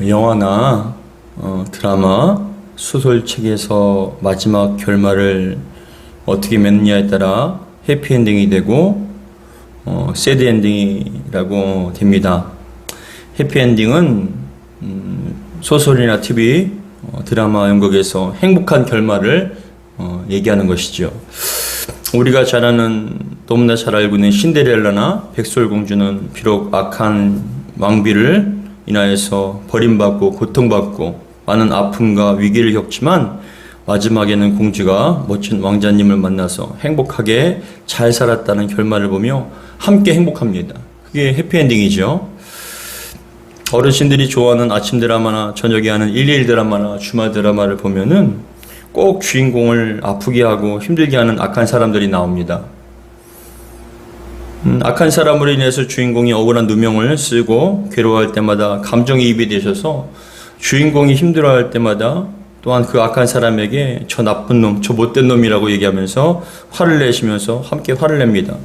영화나 드라마, 소설책에서 마지막 결말을 어떻게 맺느냐에 따라 해피엔딩이 되고 새드엔딩이라고 됩니다. 해피엔딩은 소설이나 TV, 드라마, 연극에서 행복한 결말을 얘기하는 것이죠. 우리가 잘 아는, 너무나 잘 알고 있는 신데렐라나 백설공주는 비록 악한 왕비를 인하여서 버림받고 고통받고 많은 아픔과 위기를 겪지만 마지막에는 공주가 멋진 왕자님을 만나서 행복하게 잘 살았다는 결말을 보며 함께 행복합니다. 그게 해피엔딩이죠. 어르신들이 좋아하는 아침 드라마나 저녁에 하는 일일 드라마나 주말 드라마를 보면은 꼭 주인공을 아프게 하고 힘들게 하는 악한 사람들이 나옵니다. 악한 사람으로 인해서 주인공이 억울한 누명을 쓰고 괴로워할 때마다 감정이입이 되셔서 주인공이 힘들어할 때마다 또한 그 악한 사람에게 저 나쁜 놈, 저 못된 놈이라고 얘기하면서 화를 내시면서 함께 화를 냅니다.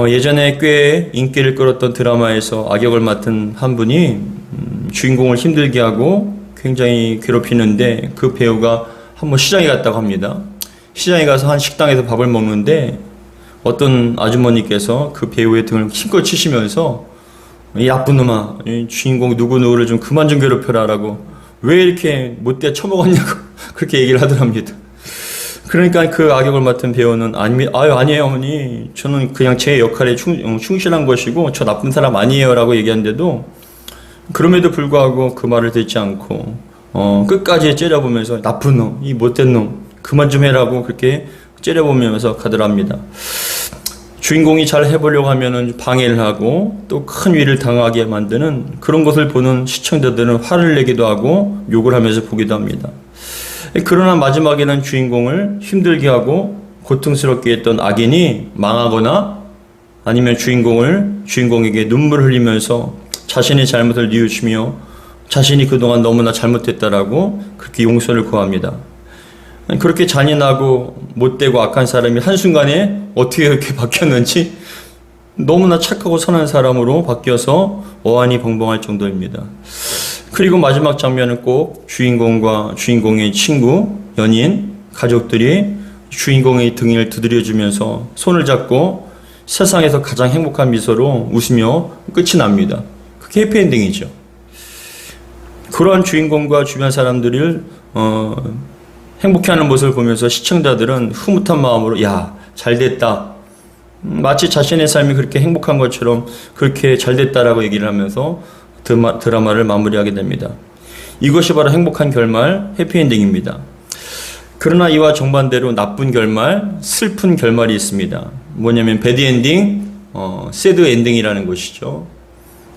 예전에 꽤 인기를 끌었던 드라마에서 악역을 맡은 한 분이 주인공을 힘들게 하고 굉장히 괴롭히는데 그 배우가 한번 시장에 갔다고 합니다. 시장에 가서 한 식당에서 밥을 먹는데 어떤 아주머니께서 그 배우의 등을 힘껏 치시면서 이 나쁜 놈아, 이 주인공 누구누구를 좀 그만 좀 괴롭혀라 라고 왜 이렇게 못돼 처먹었냐고 그렇게 얘기를 하더랍니다. 그러니까 그 악역을 맡은 배우는 아니에요 어머니, 저는 그냥 제 역할에 충실한 것이고 저 나쁜 사람 아니에요 라고 얘기하는데도 그럼에도 불구하고 그 말을 듣지 않고 끝까지 째려보면서 나쁜 놈, 이 못된 놈 그만 좀 해라고 그렇게 째려보면서 가더랍니다. 주인공이 잘 해보려고 하면은 방해를 하고 또 큰 위를 당하게 만드는 그런 것을 보는 시청자들은 화를 내기도 하고 욕을 하면서 보기도 합니다. 그러나 마지막에는 주인공을 힘들게 하고 고통스럽게 했던 악인이 망하거나 아니면 주인공에게 눈물을 흘리면서 자신의 잘못을 뉘우치며 자신이 그동안 너무나 잘못했다라고 그렇게 용서를 구합니다. 그렇게 잔인하고 못되고 악한 사람이 한순간에 어떻게 이렇게 바뀌었는지 너무나 착하고 선한 사람으로 바뀌어서 어안이 벙벙할 정도입니다. 그리고 마지막 장면은 꼭 주인공과 주인공의 친구, 연인, 가족들이 주인공의 등을 두드려주면서 손을 잡고 세상에서 가장 행복한 미소로 웃으며 끝이 납니다. 그게 해피엔딩이죠. 그러한 주인공과 주변 사람들을 행복해하는 모습을 보면서 시청자들은 흐뭇한 마음으로 야, 잘됐다. 마치 자신의 삶이 그렇게 행복한 것처럼 그렇게 잘됐다라고 얘기를 하면서 드라마를 마무리하게 됩니다. 이것이 바로 행복한 결말, 해피엔딩입니다. 그러나 이와 정반대로 나쁜 결말, 슬픈 결말이 있습니다. 뭐냐면 배드엔딩, 새드엔딩이라는 것이죠.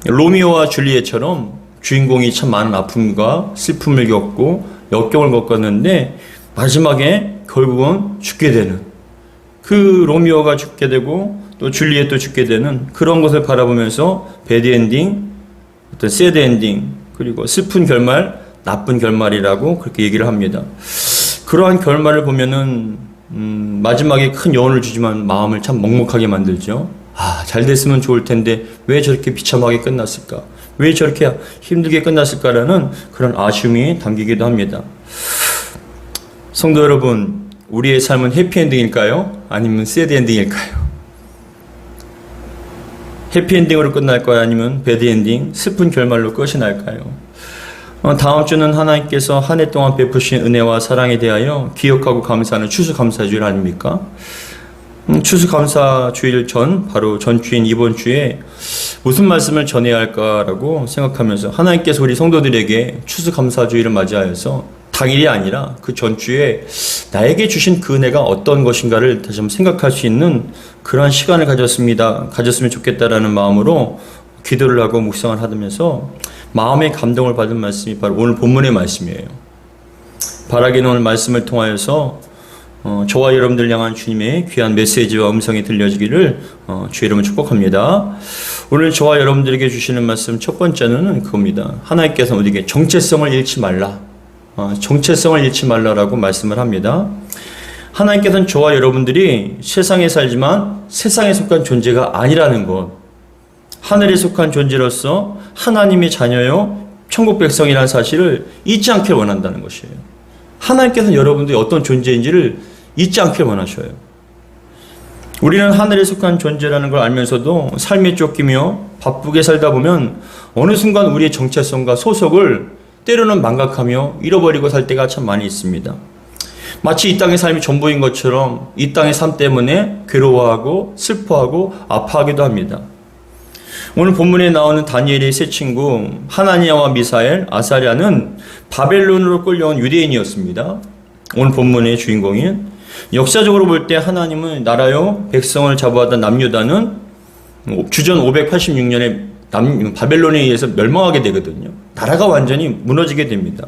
로미오와 줄리엣처럼 주인공이 참 많은 아픔과 슬픔을 겪고 역경을 겪었는데 마지막에 결국은 죽게 되는, 그 로미오가 죽게 되고 또 줄리엣도 죽게 되는 그런 것을 바라보면서 배드엔딩, 어떤 새드엔딩, 그리고 슬픈 결말, 나쁜 결말이라고 그렇게 얘기를 합니다. 그러한 결말을 보면은 마지막에 큰 여운을 주지만 마음을 참 먹먹하게 만들죠. 잘 됐으면 좋을 텐데 왜 저렇게 비참하게 끝났을까? 왜 저렇게 힘들게 끝났을까라는 그런 아쉬움이 담기기도 합니다. 성도 여러분, 우리의 삶은 해피엔딩일까요? 아니면 새드엔딩일까요? 해피엔딩으로 끝날까요? 아니면 배드엔딩, 슬픈 결말로 끝이 날까요? 다음 주는 하나님께서 한 해 동안 베푸신 은혜와 사랑에 대하여 기억하고 감사하는 추수감사주일 아닙니까? 추수감사주일 전, 바로 전주인 이번 주에 무슨 말씀을 전해야 할까라고 생각하면서 하나님께서 우리 성도들에게 추수감사주일을 맞이하여서 당일이 아니라 그 전주에 나에게 주신 그 은혜가 어떤 것인가를 다시 한번 생각할 수 있는 그러한 시간을 가졌으면 좋겠다라는 마음으로 기도를 하고 묵상을 하면서 마음의 감동을 받은 말씀이 바로 오늘 본문의 말씀이에요. 바라기는 오늘 말씀을 통하여서 저와 여러분들 향한 주님의 귀한 메시지와 음성이 들려지기를 주의 이름으로 축복합니다. 오늘 저와 여러분들에게 주시는 말씀 첫 번째는 그겁니다. 하나님께서 우리에게 정체성을 잃지 말라. 정체성을 잃지 말라라고 말씀을 합니다. 하나님께서는 저와 여러분들이 세상에 살지만 세상에 속한 존재가 아니라는 것, 하늘에 속한 존재로서 하나님의 자녀요 천국 백성이라는 사실을 잊지 않길 원한다는 것이에요. 하나님께서는 여러분들이 어떤 존재인지를 잊지 않길 원하셔요. 우리는 하늘에 속한 존재라는 걸 알면서도 삶에 쫓기며 바쁘게 살다 보면 어느 순간 우리의 정체성과 소속을 때로는 망각하며 잃어버리고 살 때가 참 많이 있습니다. 마치 이 땅의 삶이 전부인 것처럼 이 땅의 삶 때문에 괴로워하고 슬퍼하고 아파하기도 합니다. 오늘 본문에 나오는 다니엘의 세 친구 하나니아와 미사엘, 아사랴는 바벨론으로 끌려온 유대인이었습니다. 오늘 본문의 주인공인 역사적으로 볼 때 하나님은 나라요 백성을 잡아왔던 남유다는 주전 586년에 바벨론에 의해서 멸망하게 되거든요. 나라가 완전히 무너지게 됩니다.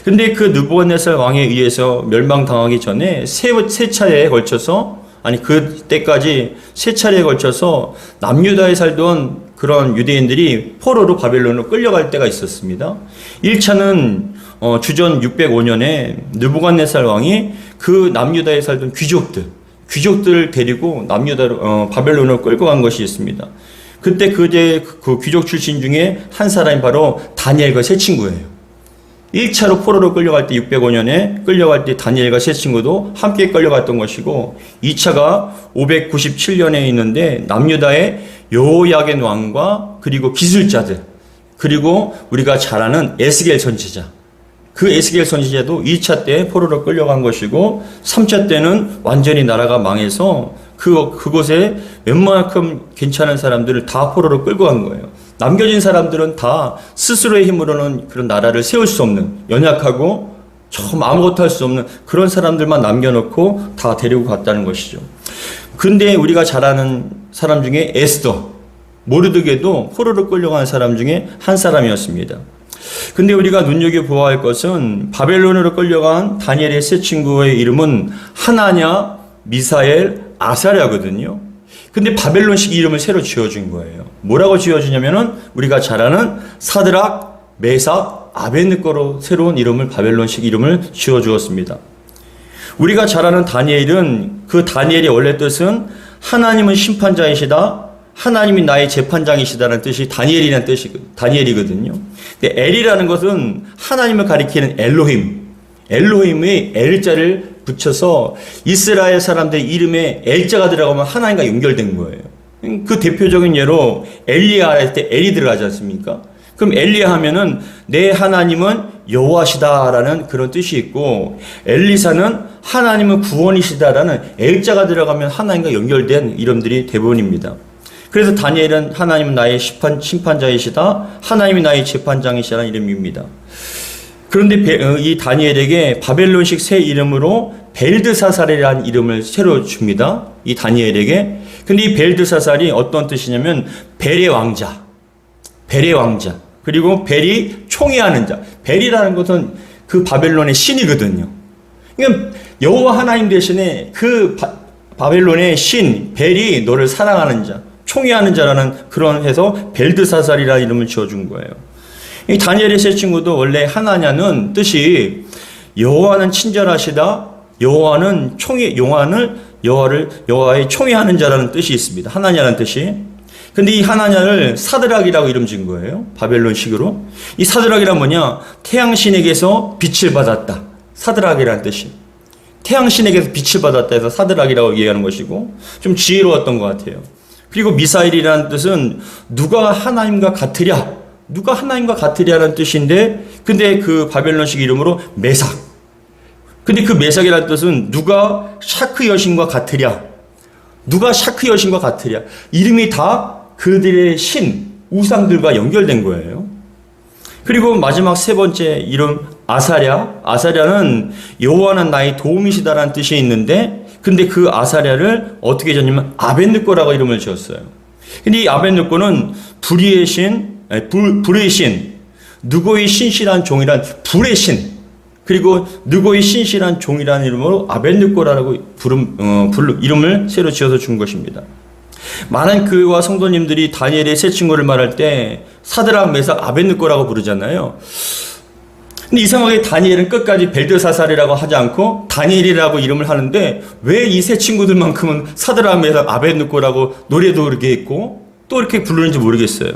근데 그 느부갓네살 왕에 의해서 멸망당하기 전에 세 차례에 걸쳐서 그때까지 세 차례에 걸쳐서 남유다에 살던 그런 유대인들이 포로로 바벨론으로 끌려갈 때가 있었습니다. 1차는 주전 605년에 느부갓네살 왕이 그 남유다에 살던 귀족들을 데리고 남유다로 바벨론으로 끌고 간 것이 있습니다. 그때 그 귀족 출신 중에 한 사람이 바로 다니엘과 세 친구예요. 1차로 포로로 끌려갈 때 605년에 끌려갈 때 다니엘과 세 친구도 함께 끌려갔던 것이고 2차가 597년에 있는데 남유다의 여호야긴 왕과 그리고 기술자들 그리고 우리가 잘 아는 에스겔 선지자 그 에스겔 선지자도 2차 때 포로로 끌려간 것이고 3차 때는 완전히 나라가 망해서 그곳에 웬만큼 괜찮은 사람들을 다 포로로 끌고 간 거예요. 남겨진 사람들은 다 스스로의 힘으로는 그런 나라를 세울 수 없는 연약하고 참 아무것도 할 수 없는 그런 사람들만 남겨놓고 다 데리고 갔다는 것이죠. 근데 우리가 잘 아는 사람 중에 에스더, 모르드게도 포로로 끌려간 사람 중에 한 사람이었습니다. 근데 우리가 눈여겨보아야 할 것은 바벨론으로 끌려간 다니엘의 세 친구의 이름은 하나냐, 미사엘, 아사랴거든요. 근데 바벨론식 이름을 새로 지어준 거예요. 뭐라고 지어주냐면은 우리가 잘 아는 사드락, 메삭, 아벳느고로 새로운 이름을 바벨론식 이름을 지어주었습니다. 우리가 잘 아는 다니엘은 그 다니엘의 원래 뜻은 하나님은 심판자이시다, 하나님이 나의 재판장이시다라는 뜻이 다니엘이라는 뜻이 다니엘이거든요. 근데 엘이라는 것은 하나님을 가리키는 엘로힘의 엘자를 붙여서 이스라엘 사람들 이름에 엘자가 들어가면 하나님과 연결된 거예요. 그 대표적인 예로 엘리야 할 때 엘이 들어가지 않습니까? 그럼 엘리야 하면은 내 하나님은 여호와시다라는 그런 뜻이 있고 엘리사는 하나님은 구원이시다라는 엘자가 들어가면 하나님과 연결된 이름들이 대부분입니다. 그래서 다니엘은 하나님은 나의 심판자이시다, 하나님이 나의 재판장이시라는 이름입니다. 그런데 이 다니엘에게 바벨론식 새 이름으로 벨드사살이라는 이름을 새로 줍니다. 이 다니엘에게. 근데 이 벨드사살이 어떤 뜻이냐면 벨의 왕자. 그리고 벨이 총애하는 자. 벨이라는 것은 그 바벨론의 신이거든요. 그러니까 여호와 하나님 대신에 그 바벨론의 신 벨이 너를 사랑하는 자, 총애하는 자라는 그런 해서 벨드사살이라는 이름을 지어준 거예요. 이 다니엘의 세 친구도 원래 하나냐는 뜻이 여호와는 친절하시다, 여호와는 여호와의 총애하는 자라는 뜻이 있습니다. 하나냐라는 뜻이. 근데 이 하나냐를 사드락이라고 이름 지은 거예요. 바벨론식으로. 이 사드락이란 뭐냐? 태양신에게서 빛을 받았다. 사드락이라는 뜻이. 태양신에게서 빛을 받았다 해서 사드락이라고 얘기하는 것이고 좀 지혜로웠던 것 같아요. 그리고 미사일이라는 뜻은 누가 하나님과 같으랴라는 뜻인데 근데 그 바벨론식 이름으로 메삭. 근데 그 메삭이라는 뜻은 누가 샤크 여신과 같으랴. 이름이 다 그들의 신, 우상들과 연결된 거예요. 그리고 마지막 세 번째 이름 아사랴는 여호와는 나의 도움이시다라는 뜻이 있는데 근데 그 아사랴를 어떻게 지었냐면 아벳느고라고 이름을 지었어요. 근데 이 아벳느고는 불의 신, 느고의 신실한 종이란 불의 신, 그리고 느고의 신실한 종이라는 이름으로 아벳느고라고 이름을 새로 지어서 준 것입니다. 많은 교회와 성도님들이 다니엘의 세 친구를 말할 때 사드락, 메삭, 아벳느고라고 부르잖아요. 근데 이상하게 다니엘은 끝까지 벨드사살이라고 하지 않고 다니엘이라고 이름을 하는데 왜 이 세 친구들만큼은 사드락, 메삭, 아벳느고라고 노래도 그렇게 했고 또 이렇게 부르는지 모르겠어요.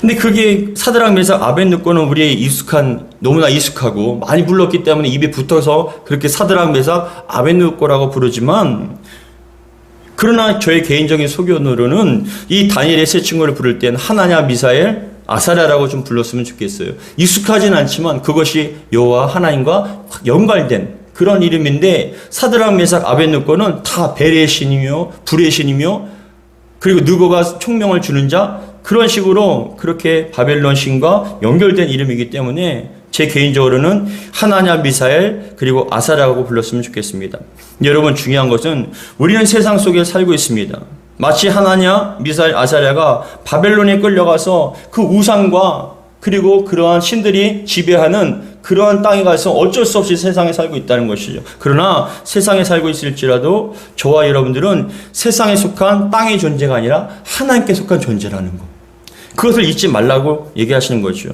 근데 그게 사드락 메삭 아벳느고는 우리의 너무나 익숙하고 많이 불렀기 때문에 입에 붙어서 그렇게 사드락 메삭 아벳느고라고 부르지만, 그러나 저의 개인적인 소견으로는 이 다니엘의 세 친구를 부를 땐 하나냐, 미사엘, 아사랴라고 좀 불렀으면 좋겠어요. 익숙하진 않지만 그것이 여호와 하나님과 연관된 그런 이름인데, 사드락 메삭 아벳느고는 다 벨의 신이며 불의 신이며, 그리고 느고가 총명을 주는 자, 그런 식으로 그렇게 바벨론 신과 연결된 이름이기 때문에 제 개인적으로는 하나냐, 미사엘, 그리고 아사랴라고 불렀으면 좋겠습니다. 여러분, 중요한 것은 우리는 세상 속에 살고 있습니다. 마치 하나냐, 미사엘, 아사랴가 바벨론에 끌려가서 그 우상과 그리고 그러한 신들이 지배하는 그러한 땅에 가서 어쩔 수 없이 세상에 살고 있다는 것이죠. 그러나 세상에 살고 있을지라도 저와 여러분들은 세상에 속한 땅의 존재가 아니라 하나님께 속한 존재라는 것, 그것을 잊지 말라고 얘기하시는 거죠.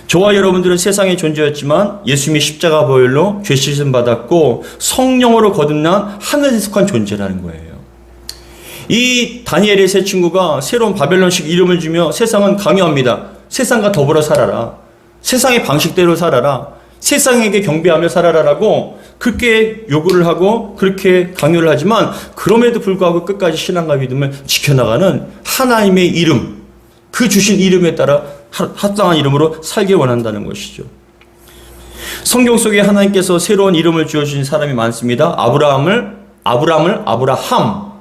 저와 여러분들은 세상의 존재였지만 예수님이 십자가 보혈로 죄 씻음 받았고 성령으로 거듭난 하늘에 속한 존재라는 거예요. 이 다니엘의 세 친구가 새로운 바벨론식 이름을 주며 세상은 강요합니다. 세상과 더불어 살아라. 세상의 방식대로 살아라. 세상에게 경배하며 살아라라고 그렇게 요구를 하고 그렇게 강요를 하지만, 그럼에도 불구하고 끝까지 신앙과 믿음을 지켜나가는 하나님의 이름, 그 주신 이름에 따라 합당한 이름으로 살길 원한다는 것이죠. 성경 속에 하나님께서 새로운 이름을 지어주신 사람이 많습니다. 아브라함을 아브라함,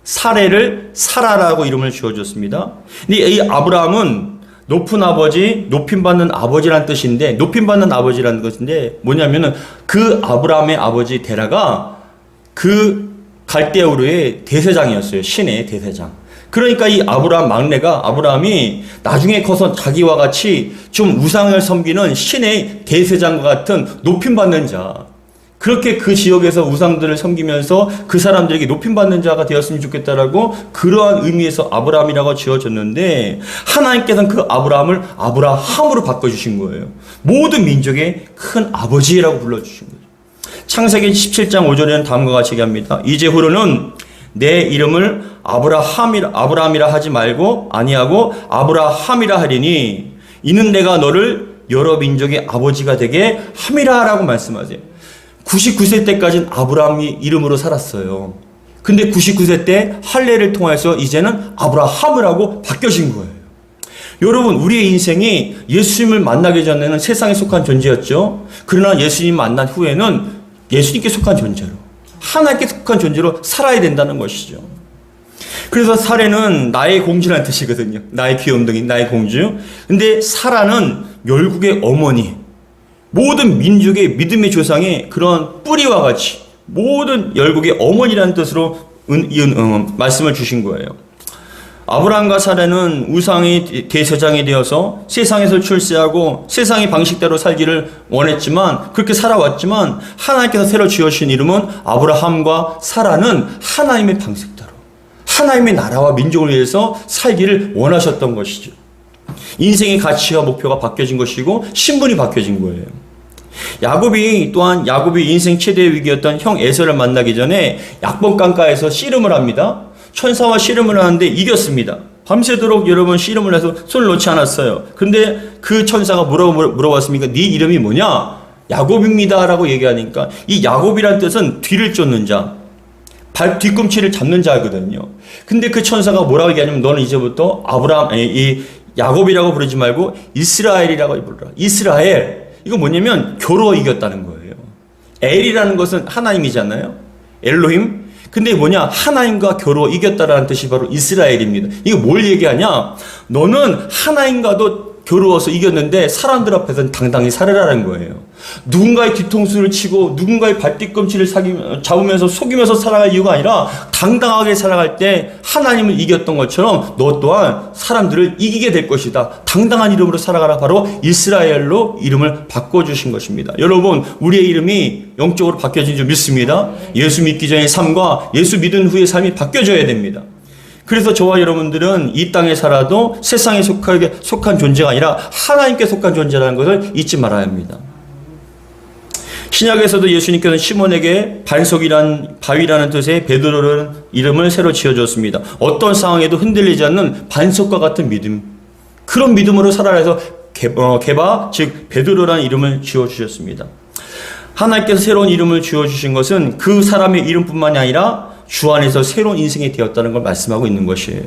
사레를 사라라고 이름을 지어줬습니다. 근데 이 아브라함은 높은 아버지, 높임받는 아버지란 뜻인데, 높임받는 아버지라는 것인데 뭐냐면은 그 아브라함의 아버지 데라가 그 갈대우르의 대세장이었어요. 신의 대세장. 그러니까 이 아브라함 막내가, 아브라함이 나중에 커서 자기와 같이 좀 우상을 섬기는 신의 대세장과 같은 높임받는 자, 그렇게 그 지역에서 우상들을 섬기면서 그 사람들에게 높임받는 자가 되었으면 좋겠다라고 그러한 의미에서 아브라함이라고 지어졌는데, 하나님께서는 그 아브라함을 아브라함으로 바꿔주신 거예요. 모든 민족의 큰 아버지라고 불러주신 거죠. 창세기 17장 5절에는 다음과 같이 얘기합니다. 이제후로는 내 이름을 아브라함이라 하지 말고 아니하고 아브라함이라 하리니 이는 내가 너를 여러 민족의 아버지가 되게 함이라라고 말씀하세요. 99세 때까지는 아브라함이 이름으로 살았어요. 근데 99세 때 할례를 통해서 이제는 아브라함이라고 바뀌어진 거예요. 여러분, 우리의 인생이 예수님을 만나기 전에는 세상에 속한 존재였죠. 그러나 예수님 만난 후에는 예수님께 속한 존재로, 하나님께 속한 존재로 살아야 된다는 것이죠. 그래서 사례는 나의 공주라는 뜻이거든요. 나의 귀염둥이, 나의 공주. 근데 사라는 열국의 어머니, 모든 민족의 믿음의 조상의 그런 뿌리와 같이 모든 열국의 어머니라는 뜻으로 말씀을 주신 거예요. 아브라함과 사라는 우상의 대세장이 되어서 세상에서 출세하고 세상의 방식대로 살기를 원했지만, 그렇게 살아왔지만 하나님께서 새로 지어주신 이름은 아브라함과 사라는 하나님의 방식대로 하나님의 나라와 민족을 위해서 살기를 원하셨던 것이죠. 인생의 가치와 목표가 바뀌어진 것이고 신분이 바뀌어진 거예요. 야곱이 인생 최대의 위기였던 형 에서를 만나기 전에 약본강가에서 씨름을 합니다. 천사와 씨름을 하는데 이겼습니다. 밤새도록 여러분 씨름을 해서 손을 놓지 않았어요. 근데 그 천사가 뭐라고 물어봤습니까? 네 이름이 뭐냐? 야곱입니다 라고 얘기하니까, 이 야곱이란 뜻은 뒤를 쫓는 자, 발 뒤꿈치를 잡는 자거든요. 근데 그 천사가 뭐라고 얘기하냐면, 너는 이제부터 이 야곱이라고 부르지 말고 이스라엘이라고 부르라. 이스라엘. 이거 뭐냐면 겨루어 이겼다는 거예요. 엘이라는 것은 하나님이잖아요. 엘로힘. 근데 뭐냐? 하나님과 겨루어 이겼다라는 뜻이 바로 이스라엘입니다. 이거 뭘 얘기하냐? 너는 하나님과도 겨루어서 이겼는데 사람들 앞에서는 당당히 살아라는 거예요. 누군가의 뒤통수를 치고 누군가의 발뒤꿈치를 잡으면서 속이면서 살아갈 이유가 아니라, 당당하게 살아갈 때 하나님을 이겼던 것처럼 너 또한 사람들을 이기게 될 것이다. 당당한 이름으로 살아가라. 바로 이스라엘로 이름을 바꿔주신 것입니다. 여러분, 우리의 이름이 영적으로 바뀌어진 줄 믿습니다. 예수 믿기 전의 삶과 예수 믿은 후의 삶이 바뀌어져야 됩니다. 그래서 저와 여러분들은 이 땅에 살아도 세상에 속한 존재가 아니라 하나님께 속한 존재라는 것을 잊지 말아야 합니다. 신약에서도 예수님께서는 시몬에게 반석이란 바위라는 뜻의 베드로라는 이름을 새로 지어줬습니다. 어떤 상황에도 흔들리지 않는 반석과 같은 믿음. 그런 믿음으로 살아라 해서 게바, 즉 베드로라는 이름을 지어주셨습니다. 하나님께서 새로운 이름을 지어주신 것은 그 사람의 이름뿐만이 아니라 주 안에서 새로운 인생이 되었다는 걸 말씀하고 있는 것이에요.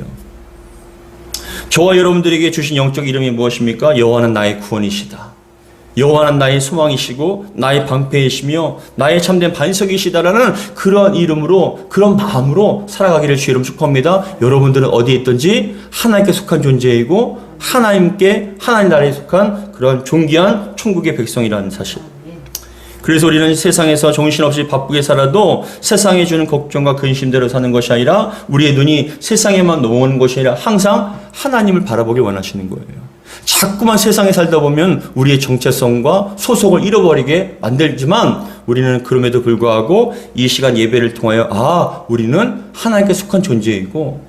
저와 여러분들에게 주신 영적 이름이 무엇입니까? 여호와는 나의 구원이시다. 여호와는 나의 소망이시고 나의 방패이시며 나의 참된 반석이시다라는 그러한 이름으로, 그런 마음으로 살아가기를 주의 이름 축복합니다. 여러분들은 어디에 있든지 하나님께 속한 존재이고 하나님 나라에 속한 그런 존귀한 천국의 백성이라는 사실. 그래서 우리는 세상에서 정신없이 바쁘게 살아도 세상에 주는 걱정과 근심대로 사는 것이 아니라 우리의 눈이 세상에만 놓은 것이 아니라 항상 하나님을 바라보길 원하시는 거예요. 자꾸만 세상에 살다 보면 우리의 정체성과 소속을 잃어버리게 만들지만 우리는 그럼에도 불구하고 이 시간 예배를 통하여 우리는 하나님께 속한 존재이고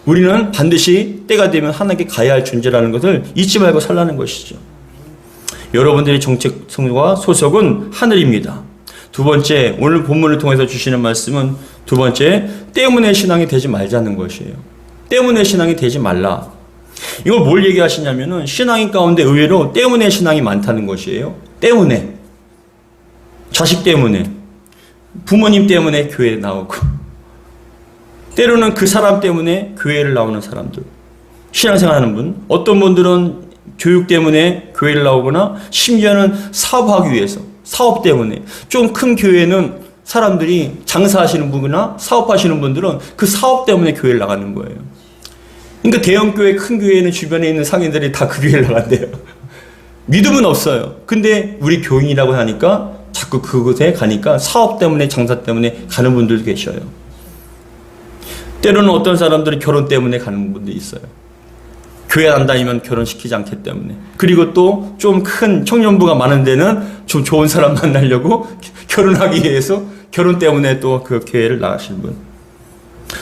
우리는 반드시 때가 되면 하나님께 가야 할 존재라는 것을 잊지 말고 살라는 것이죠. 여러분들의 정체성과 소속은 하늘입니다. 두 번째, 오늘 본문을 통해서 주시는 말씀은 두 번째, 때문에 신앙이 되지 말자는 것이에요. 때문에 신앙이 되지 말라. 이걸 뭘 얘기하시냐면은 신앙인 가운데 의외로 때문에 신앙이 많다는 것이에요. 때문에. 자식 때문에. 부모님 때문에 교회에 나오고. 때로는 그 사람 때문에 교회를 나오는 사람들. 신앙생활하는 분. 어떤 분들은 교육 때문에 교회를 나오거나 심지어는 사업하기 위해서, 사업 때문에. 좀 큰 교회는 사람들이 장사하시는 분이나 사업하시는 분들은 그 사업 때문에 교회를 나가는 거예요. 그러니까 대형교회, 큰 교회는 주변에 있는 상인들이 다 그 교회를 나간대요. 믿음은 없어요. 근데 우리 교인이라고 하니까 자꾸 그곳에 가니까 사업 때문에, 장사 때문에 가는 분들도 계셔요. 때로는 어떤 사람들은 결혼 때문에 가는 분도 있어요. 교회 안 다니면 결혼시키지 않기 때문에. 그리고 또 좀 큰 청년부가 많은 데는 좀 좋은 사람 만나려고 결혼하기 위해서 결혼 때문에 또 그 교회를 나가시는 분.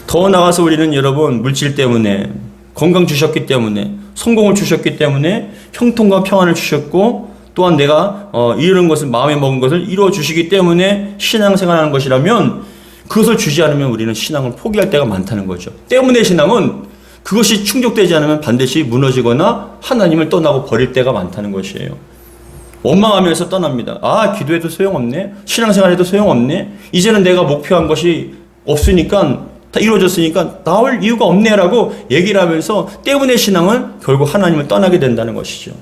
더 나가서 우리는 여러분 물질 때문에, 건강 주셨기 때문에, 성공을 주셨기 때문에, 형통과 평안을 주셨고 또한 내가 이루는 것을, 마음에 먹은 것을 이루어 주시기 때문에 신앙생활하는 것이라면 그것을 주지 않으면 우리는 신앙을 포기할 때가 많다는 거죠. 때문에 신앙은 그것이 충족되지 않으면 반드시 무너지거나 하나님을 떠나고 버릴 때가 많다는 것이에요. 원망하면서 떠납니다. 기도해도 소용없네. 신앙생활해도 소용없네. 이제는 내가 목표한 것이 없으니까, 다 이루어졌으니까 나올 이유가 없네라고 얘기를 하면서 때문에 신앙은 결국 하나님을 떠나게 된다는 것이죠.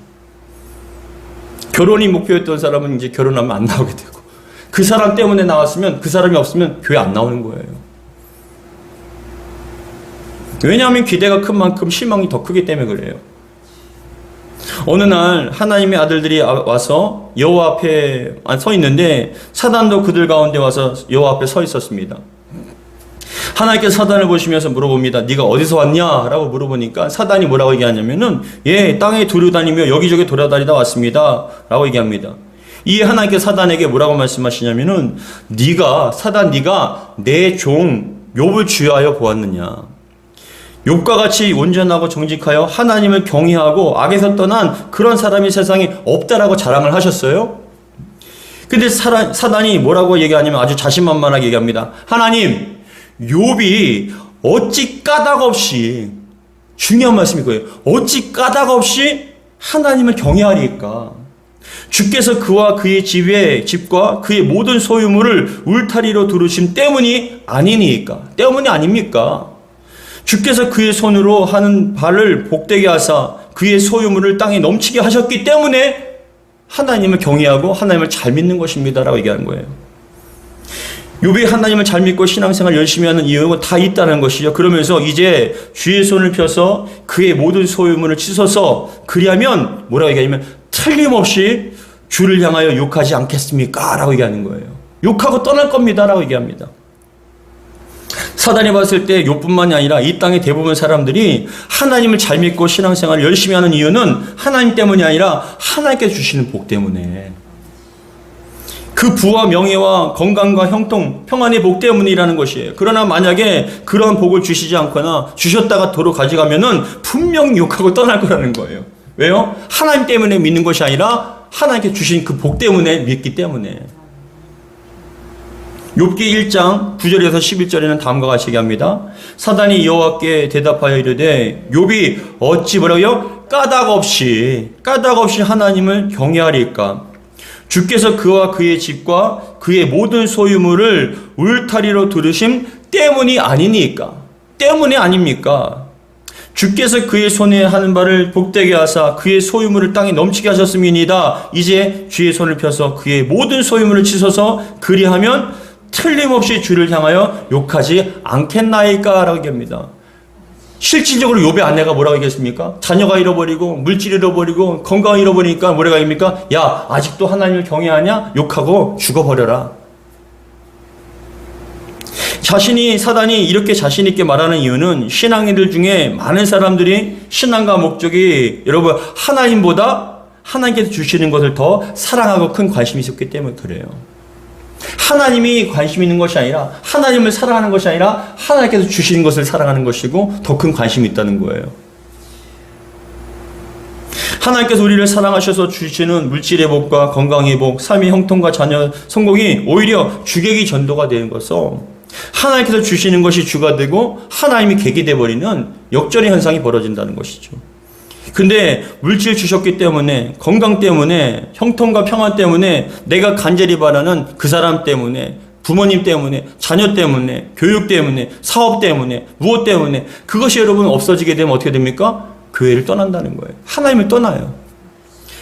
결혼이 목표였던 사람은 이제 결혼하면 안 나오게 되고, 그 사람 때문에 나왔으면 그 사람이 없으면 교회 안 나오는 거예요. 왜냐하면 기대가 큰 만큼 실망이 더 크기 때문에 그래요. 어느 날 하나님의 아들들이 와서 여호와 앞에 서 있는데 사단도 그들 가운데 와서 여호와 앞에 서 있었습니다. 하나님께서 사단을 보시면서 물어봅니다. 네가 어디서 왔냐? 라고 물어보니까 사단이 뭐라고 얘기하냐면은 땅에 두루다니며 여기저기 돌아다니다 왔습니다. 라고 얘기합니다. 이에 하나님께서 사단에게 뭐라고 말씀하시냐면은 네가 내 종 욥을 주의하여 보았느냐? 욥과 같이 온전하고 정직하여 하나님을 경외하고 악에서 떠난 그런 사람이 세상에 없다라고 자랑을 하셨어요. 근데 사단이 뭐라고 얘기하냐면 아주 자신만만하게 얘기합니다. 하나님, 욥이 어찌 까닭 없이, 중요한 말씀이 거예요. 어찌 까닭 없이 하나님을 경외하리까? 주께서 그와 그의 집과 그의 모든 소유물을 울타리로 두르심 때문이 아니니까. 때문이 아닙니까? 주께서 그의 손으로 하는 발을 복되게 하사 그의 소유물을 땅에 넘치게 하셨기 때문에 하나님을 경외하고 하나님을 잘 믿는 것입니다. 라고 얘기하는 거예요. 욥이 하나님을 잘 믿고 신앙생활 열심히 하는 이유가 다 있다는 것이죠. 그러면서 이제 주의 손을 펴서 그의 모든 소유물을 씻어서 그리하면 뭐라고 얘기하냐면 틀림없이 주를 향하여 욕하지 않겠습니까? 라고 얘기하는 거예요. 욕하고 떠날 겁니다. 라고 얘기합니다. 사단이 봤을 때 욥뿐만이 아니라 이 땅의 대부분 사람들이 하나님을 잘 믿고 신앙생활을 열심히 하는 이유는 하나님 때문이 아니라 하나님께 주시는 복 때문에, 그 부와 명예와 건강과 형통, 평안의 복 때문이라는 것이에요. 그러나 만약에 그런 복을 주시지 않거나 주셨다가 도로 가져가면은 분명히 욕하고 떠날 거라는 거예요. 왜요? 하나님 때문에 믿는 것이 아니라 하나님께 주신 그 복 때문에 믿기 때문에. 욥기 1장 9절에서 11절에는 다음과 같이 얘기합니다. 사단이 여호와께 대답하여 이르되 욥이 어찌 뭐라고요? 까닭 없이 하나님을 경외하리까? 주께서 그와 그의 집과 그의 모든 소유물을 울타리로 두르심 때문이 아니니까. 때문이 아닙니까? 주께서 그의 손에 하는 바를 복되게 하사 그의 소유물을 땅에 넘치게 하셨음이니이다. 이제 주의 손을 펴서 그의 모든 소유물을 치소서 그리하면 틀림없이 주를 향하여 욕하지 않겠나이까? 라고 얘기합니다. 실질적으로 욥의 아내가 뭐라고 얘기했습니까? 자녀가 잃어버리고 물질 잃어버리고 건강 잃어버리니까 뭐라고 얘기합니까? 야, 아직도 하나님을 경외하냐? 욕하고 죽어버려라. 사단이 이렇게 자신 있게 말하는 이유는 신앙인들 중에 많은 사람들이 신앙과 목적이 여러분 하나님보다 하나님께서 주시는 것을 더 사랑하고 큰 관심이 있었기 때문에 그래요. 하나님이 관심 있는 것이 아니라 하나님을 사랑하는 것이 아니라 하나님께서 주시는 것을 사랑하는 것이고 더 큰 관심이 있다는 거예요. 하나님께서 우리를 사랑하셔서 주시는 물질의 복과 건강의 복, 삶의 형통과 자녀 성공이 오히려 주객이 전도가 되는 것은 하나님께서 주시는 것이 주가 되고 하나님이 객이 되어버리는 역전의 현상이 벌어진다는 것이죠. 근데 물질 주셨기 때문에, 건강 때문에, 형통과 평안 때문에, 내가 간절히 바라는 그 사람 때문에, 부모님 때문에, 자녀 때문에, 교육 때문에, 사업 때문에, 무엇 때문에 그것이 여러분 없어지게 되면 어떻게 됩니까? 교회를 떠난다는 거예요. 하나님을 떠나요.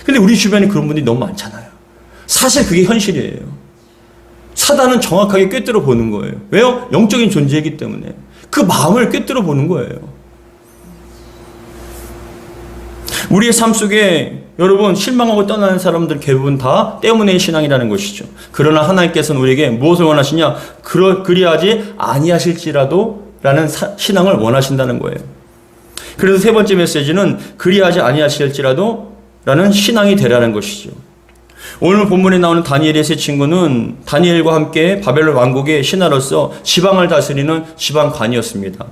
근데 우리 주변에 그런 분들이 너무 많잖아요. 사실 그게 현실이에요. 사단은 정확하게 꿰뚫어 보는 거예요. 왜요? 영적인 존재이기 때문에. 그 마음을 꿰뚫어 보는 거예요. 우리의 삶 속에 여러분 실망하고 떠나는 사람들 대부분 다 때문에 신앙이라는 것이죠. 그러나 하나님께서는 우리에게 무엇을 원하시냐? 그리하지 아니하실지라도 라는 신앙을 원하신다는 거예요. 그래서 세 번째 메시지는 그리하지 아니하실지라도 라는 신앙이 되라는 것이죠. 오늘 본문에 나오는 다니엘의 세 친구는 다니엘과 함께 바벨론 왕국의 신하로서 지방을 다스리는 지방관이었습니다.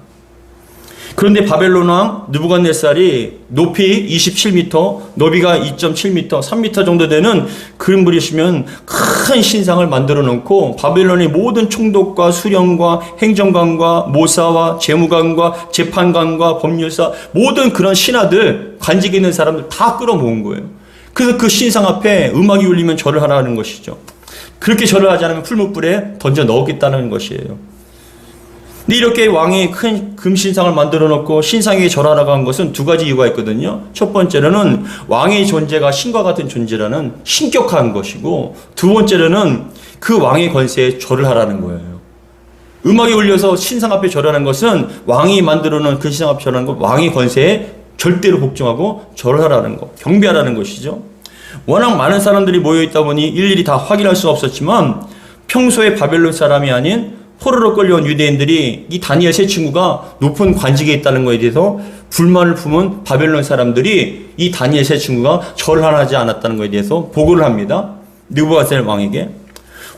그런데 바벨론 왕 느부갓네살이 높이 27m, 너비가 2.7m, 3m 정도 되는 그림 그리시면 큰 신상을 만들어 놓고 바벨론의 모든 총독과 수령과 행정관과 모사와 재무관과 재판관과 법률사 모든 그런 신하들, 관직 있는 사람들 다 끌어모은 거예요. 그래서 그 신상 앞에 음악이 울리면 절을 하라는 것이죠. 그렇게 절을 하지 않으면 풀무불에 던져 넣겠다는 것이에요. 근데 이렇게 왕이 큰 금신상을 만들어 놓고 신상에게 절하라고 한 것은 두 가지 이유가 있거든요. 첫 번째로는 왕의 존재가 신과 같은 존재라는 신격화한 것이고, 두 번째로는 그 왕의 권세에 절을 하라는 거예요. 음악이 울려서 신상 앞에 절하는 것은 왕이 만들어 놓은 그 신상 앞에 절하는 것, 왕의 권세에 절대로 복종하고 절을 하라는 것, 경배하라는 것이죠. 워낙 많은 사람들이 모여있다 보니 일일이 다 확인할 수 없었지만 평소에 바벨론 사람이 아닌 포로로 끌려온 유대인들이 이 다니엘 세 친구가 높은 관직에 있다는 것에 대해서 불만을 품은 바벨론 사람들이 이 다니엘 세 친구가 절을 하지 않았다는 것에 대해서 보고를 합니다. 느부갓네살 왕에게.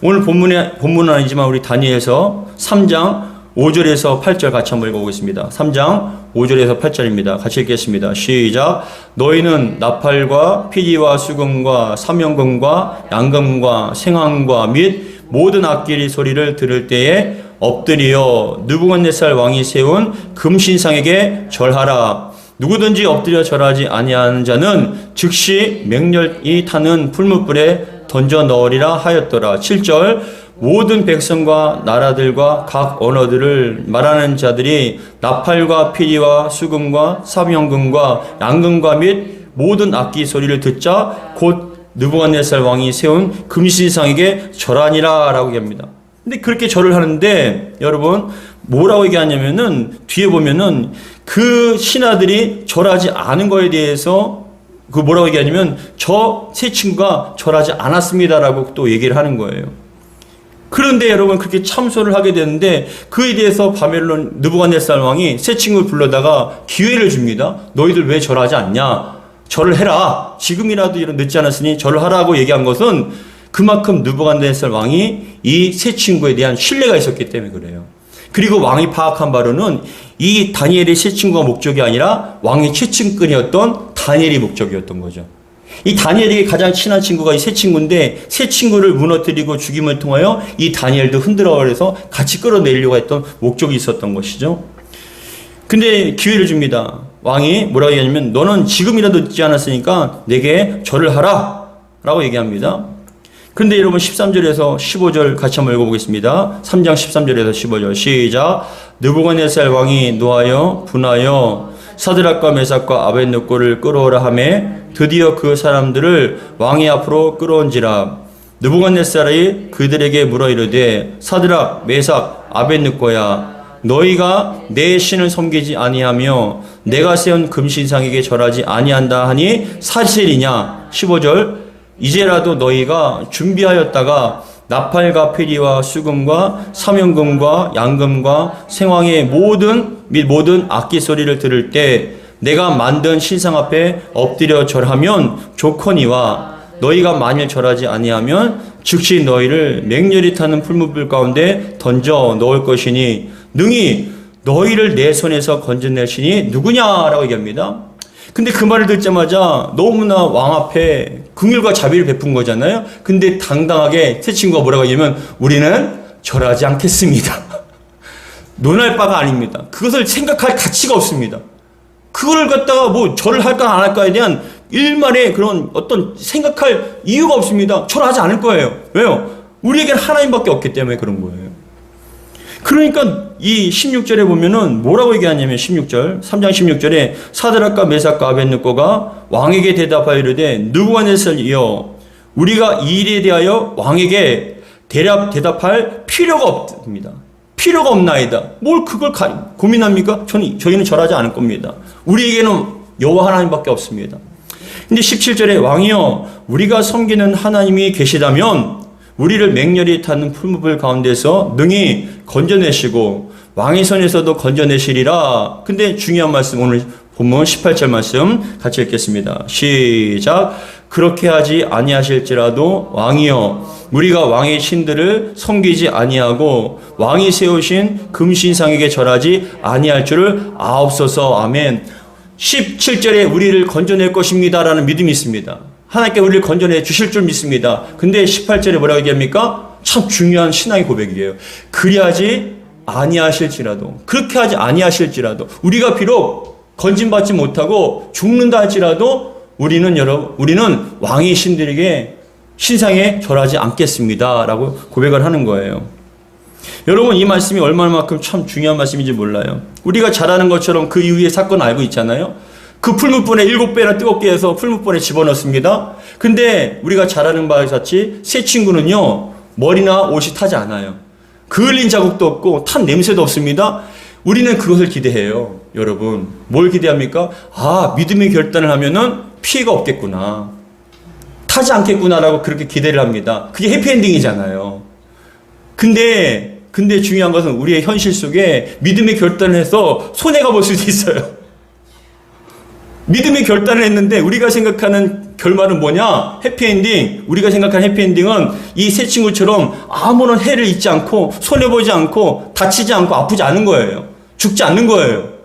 오늘 본문은 아니지만 우리 다니엘서 3장 5절에서 8절 같이 한번 읽어보겠습니다. 3장 5절에서 8절입니다. 같이 읽겠습니다. 시작. 너희는 나팔과 피리와 수금과 사명금과 양금과 생황과 및 모든 악기의 소리를 들을 때에 엎드려 느부갓네살 왕이 세운 금신상에게 절하라. 누구든지 엎드려 절하지 아니하는 자는 즉시 맹렬히 타는 풀무불에 던져 넣으리라 하였더라. 7절. 모든 백성과 나라들과 각 언어들을 말하는 자들이 나팔과 피리와 수금과 사명금과 양금과 및 모든 악기 소리를 듣자 곧 느부갓네살 왕이 세운 금신상에게 절하니라 라고 얘기합니다. 근데 그렇게 절을 하는데 여러분 뭐라고 얘기하냐면은 뒤에 보면은 그 신하들이 절하지 않은 거에 대해서 그 뭐라고 얘기하냐면 저 세 친구가 절하지 않았습니다라고 또 얘기를 하는 거예요. 그런데 여러분 그렇게 참소를 하게 되는데 그에 대해서 바벨론 느부갓네살 왕이 세 친구를 불러다가 기회를 줍니다. 너희들 왜 절하지 않냐? 절을 해라. 지금이라도 이런 늦지 않았으니 절을 하라고 얘기한 것은 그만큼 느부갓네살 왕이 이 세 친구에 대한 신뢰가 있었기 때문에 그래요. 그리고 왕이 파악한 바로는 이 다니엘의 세 친구가 목적이 아니라 왕의 최측근이었던 다니엘이 목적이었던 거죠. 이 다니엘에게 가장 친한 친구가 이 세 친구인데 세 친구를 무너뜨리고 죽임을 통하여 이 다니엘도 흔들어버려서 같이 끌어내리려고 했던 목적이 있었던 것이죠. 근데 기회를 줍니다. 왕이 뭐라고 얘기하냐면 너는 지금이라도 늦지 않았으니까 내게 절을 하라 라고 얘기합니다. 그런데 여러분 13절에서 15절 같이 한번 읽어보겠습니다. 3장 13절에서 15절 시작. 느부갓네살 왕이 노하여 분하여 사드락과 메삭과 아벳느고를 끌어오라 하매 드디어 그 사람들을 왕의 앞으로 끌어온지라. 느부갓네살이 그들에게 물어 이르되 사드락 메삭 아벳느고야 너희가 내 신을 섬기지 아니하며 내가 세운 금신상에게 절하지 아니한다 하니 사실이냐. 15절 이제라도 너희가 준비하였다가 나팔과 피리와 수금과 사명금과 양금과 생황의 모든 악기 소리를 들을 때 내가 만든 신상 앞에 엎드려 절하면 좋거니와 너희가 만일 절하지 아니하면 즉시 너희를 맹렬히 타는 풀무불 가운데 던져 넣을 것이니 능히 너희를 내 손에서 건져내시니 누구냐라고 얘기합니다. 근데 그 말을 듣자마자 너무나 왕 앞에 긍휼과 자비를 베푼 거잖아요. 근데 당당하게 새 친구가 뭐라고 하냐면 우리는 절하지 않겠습니다. 논할 바가 아닙니다. 그것을 생각할 가치가 없습니다. 그거를 갖다가 뭐 절을 할까 안 할까에 대한 일말의 그런 어떤 생각할 이유가 없습니다. 절하지 않을 거예요. 왜요? 우리에게는 하나님밖에 없기 때문에 그런 거예요. 그러니까 이 16절에 보면은 뭐라고 얘기하냐면 16절 3장 16절에 사드락과 메삭과 아벳느고가 왕에게 대답하여 이르되 느부갓네살이여 우리가 이 일에 대하여 왕에게 대답할 필요가 없습니다. 필요가 없나이다. 뭘 그걸 고민합니까? 저희는 절하지 않을 겁니다. 우리에게는 여호와 하나님밖에 없습니다. 근데 17절에 왕이여 우리가 섬기는 하나님이 계시다면 우리를 맹렬히 타는 풀무불 가운데서 능히 건져내시고 왕의 손에서도 건져내시리라. 근데 중요한 말씀 오늘 본문 18절 말씀 같이 읽겠습니다. 시작. 그렇게 하지 아니하실지라도 왕이여 우리가 왕의 신들을 섬기지 아니하고 왕이 세우신 금신상에게 절하지 아니할 줄을 아옵소서. 아멘. 17절에 우리를 건져낼 것입니다 라는 믿음이 있습니다. 하나님께 우리를 건져내 주실 줄 믿습니다. 근데 18절에 뭐라고 얘기합니까? 참 중요한 신앙의 고백이에요. 그리하지 아니하실지라도 그렇게 하지 아니하실지라도 우리가 비록 건진받지 못하고 죽는다 할지라도 우리는 왕의 신들에게 신상에 절하지 않겠습니다 라고 고백을 하는 거예요. 여러분 이 말씀이 얼마만큼 참 중요한 말씀인지 몰라요. 우리가 잘 아는 것처럼 그 이후의 사건 알고 있잖아요. 그 풀무불에 7배나 뜨겁게 해서 풀무불에 집어넣습니다. 근데 우리가 잘 아는 바와 같이 새 친구는요 머리나 옷이 타지 않아요. 그을린 자국도 없고 탄 냄새도 없습니다. 우리는 그것을 기대해요. 여러분 뭘 기대합니까? 아 믿음의 결단을 하면은 피해가 없겠구나, 타지 않겠구나라고 그렇게 기대를 합니다. 그게 해피엔딩이잖아요. 근데 중요한 것은 우리의 현실 속에 믿음의 결단을 해서 손해가 볼 수도 있어요. 믿음의 결단을 했는데 우리가 생각하는 결말은 뭐냐? 해피엔딩. 우리가 생각하는 해피엔딩은 이 새 친구처럼 아무런 해를 입지 않고 손해보지 않고 다치지 않고 아프지 않은 거예요. 죽지 않는 거예요.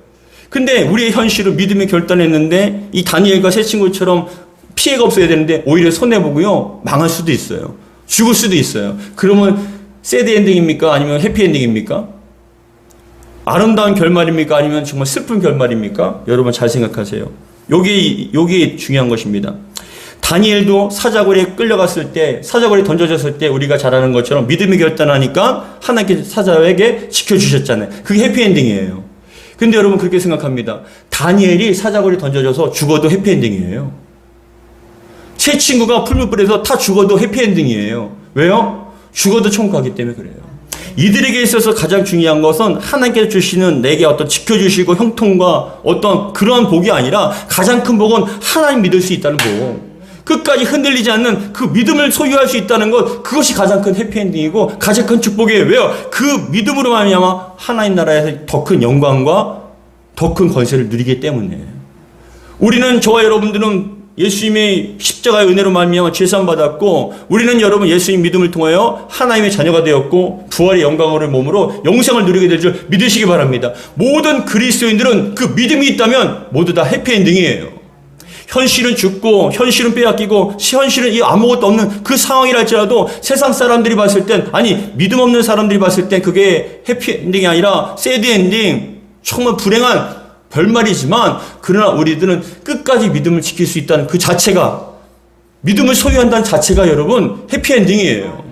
근데 우리의 현실은 믿음의 결단을 했는데 이 다니엘과 새 친구처럼 피해가 없어야 되는데 오히려 손해보고요 망할 수도 있어요. 죽을 수도 있어요. 그러면 새드 엔딩입니까? 아니면 해피엔딩입니까? 아름다운 결말입니까? 아니면 정말 슬픈 결말입니까? 여러분 잘 생각하세요. 요게 중요한 것입니다. 다니엘도 사자굴에 끌려갔을 때, 사자굴에 던져졌을 때 우리가 잘 아는 것처럼 믿음이 결단하니까 하나님께서 사자에게 지켜주셨잖아요. 그게 해피엔딩이에요. 근데 여러분 그렇게 생각합니다. 다니엘이 사자굴에 던져져서 죽어도 해피엔딩이에요. 새 친구가 풀무불에서 다 죽어도 해피엔딩이에요. 왜요? 죽어도 천국 가기 때문에 그래요. 이들에게 있어서 가장 중요한 것은 하나님께서 주시는 내게 어떤 지켜주시고 형통과 어떤 그러한 복이 아니라 가장 큰 복은 하나님 믿을 수 있다는 복. 끝까지 흔들리지 않는 그 믿음을 소유할 수 있다는 것, 그것이 가장 큰 해피엔딩이고 가장 큰 축복이에요. 왜요? 그 믿음으로 말미암아 하나님 나라에서 더 큰 영광과 더 큰 권세를 누리기 때문에. 우리는, 저와 여러분들은 예수님의 십자가의 은혜로 말미암아 죄사함 받았고, 우리는 여러분 예수님 믿음을 통하여 하나님의 자녀가 되었고 부활의 영광을 몸으로 영생을 누리게 될 줄 믿으시기 바랍니다. 모든 그리스도인들은 그 믿음이 있다면 모두 다 해피엔딩이에요. 현실은 죽고 현실은 빼앗기고 현실은 이 아무것도 없는 그 상황이라 할지라도 세상 사람들이 봤을 땐, 아니 믿음 없는 사람들이 봤을 땐 그게 해피엔딩이 아니라 새드엔딩, 정말 불행한 별말이지만 그러나 우리들은 끝까지 믿음을 지킬 수 있다는 그 자체가, 믿음을 소유한다는 자체가 여러분 해피엔딩이에요.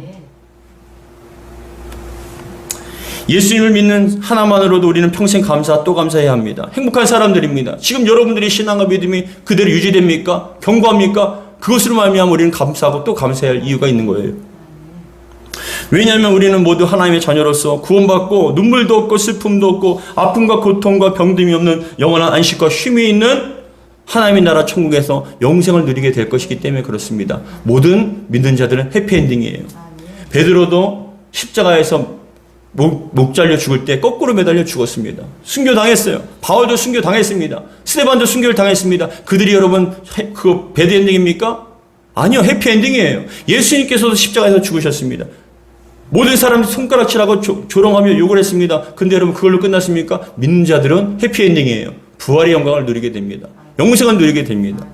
예수님을 믿는 하나만으로도 우리는 평생 또 감사해야 합니다. 행복한 사람들입니다. 지금 여러분들의 신앙과 믿음이 그대로 유지됩니까? 견고합니까? 그것으로 말미암아 우리는 감사하고 또 감사해야 할 이유가 있는 거예요. 왜냐하면 우리는 모두 하나님의 자녀로서 구원받고 눈물도 없고 슬픔도 없고 아픔과 고통과 병듦이 없는 영원한 안식과 쉼이 있는 하나님의 나라 천국에서 영생을 누리게 될 것이기 때문에 그렇습니다. 모든 믿는 자들은 해피엔딩이에요. 베드로도 십자가에서 목 잘려 죽을 때 거꾸로 매달려 죽었습니다. 순교당했어요. 바울도 순교당했습니다. 스데반도 순교를 당했습니다. 그들이 여러분 그거 배드엔딩입니까? 아니요, 해피엔딩이에요. 예수님께서도 십자가에서 죽으셨습니다. 모든 사람들이 손가락질하고 조롱하며 욕을 했습니다. 근데 여러분 그걸로 끝났습니까? 믿는 자들은 해피엔딩이에요. 부활의 영광을 누리게 됩니다. 영생을 누리게 됩니다.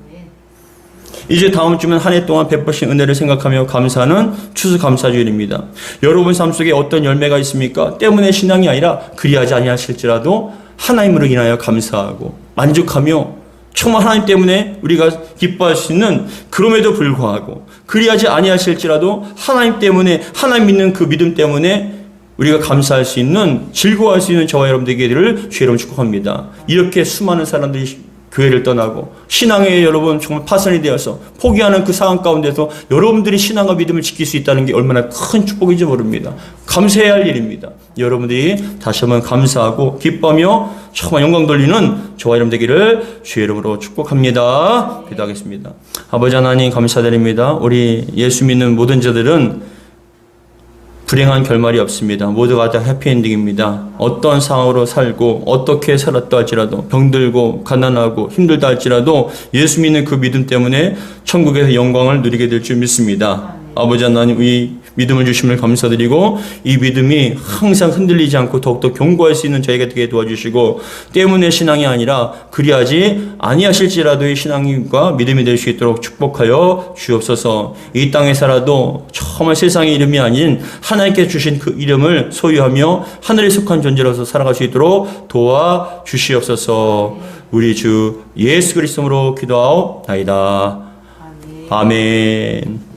이제 다음 주면 한 해 동안 베푸신 은혜를 생각하며 감사하는 추수감사주일입니다. 여러분 삶 속에 어떤 열매가 있습니까? 때문에 신앙이 아니라 그리하지 아니하실지라도 하나님으로 인하여 감사하고 만족하며 정말 하나님 때문에 우리가 기뻐할 수 있는, 그럼에도 불구하고 그리하지 아니하실지라도 하나님 때문에, 하나님 믿는 그 믿음 때문에 우리가 감사할 수 있는, 즐거워할 수 있는 저와 여러분 되기를 주의 이름으로 축복합니다. 이렇게 수많은 사람들이 교회를 떠나고 신앙에 여러분 정말 파선이 되어서 포기하는 그 상황 가운데서 여러분들이 신앙과 믿음을 지킬 수 있다는 게 얼마나 큰 축복인지 모릅니다. 감사해야 할 일입니다. 여러분들이 다시 한번 감사하고 기뻐하며 정말 영광 돌리는 저와 여러분 되기를 주의 이름으로 축복합니다. 기도하겠습니다. 아버지 하나님 감사드립니다. 우리 예수 믿는 모든 자들은 불행한 결말이 없습니다. 모두가 다 해피엔딩입니다. 어떤 상황으로 살고 어떻게 살았다 할지라도, 병들고 가난하고 힘들다 할지라도 예수 믿는 그 믿음 때문에 천국에서 영광을 누리게 될 줄 믿습니다. 아버지 하나님, 이 믿음을 주심을 감사드리고 이 믿음이 항상 흔들리지 않고 더욱더 견고할 수 있는 저희가 되게 도와주시고, 때문에 신앙이 아니라 그리하지 아니하실지라도의 신앙과 믿음이 될 수 있도록 축복하여 주옵소서. 이 땅에 살아도 정말 세상의 이름이 아닌 하나님께 주신 그 이름을 소유하며 하늘에 속한 존재로서 살아갈 수 있도록 도와주시옵소서. 우리 주 예수 그리스도로 기도하옵나이다. 아멘.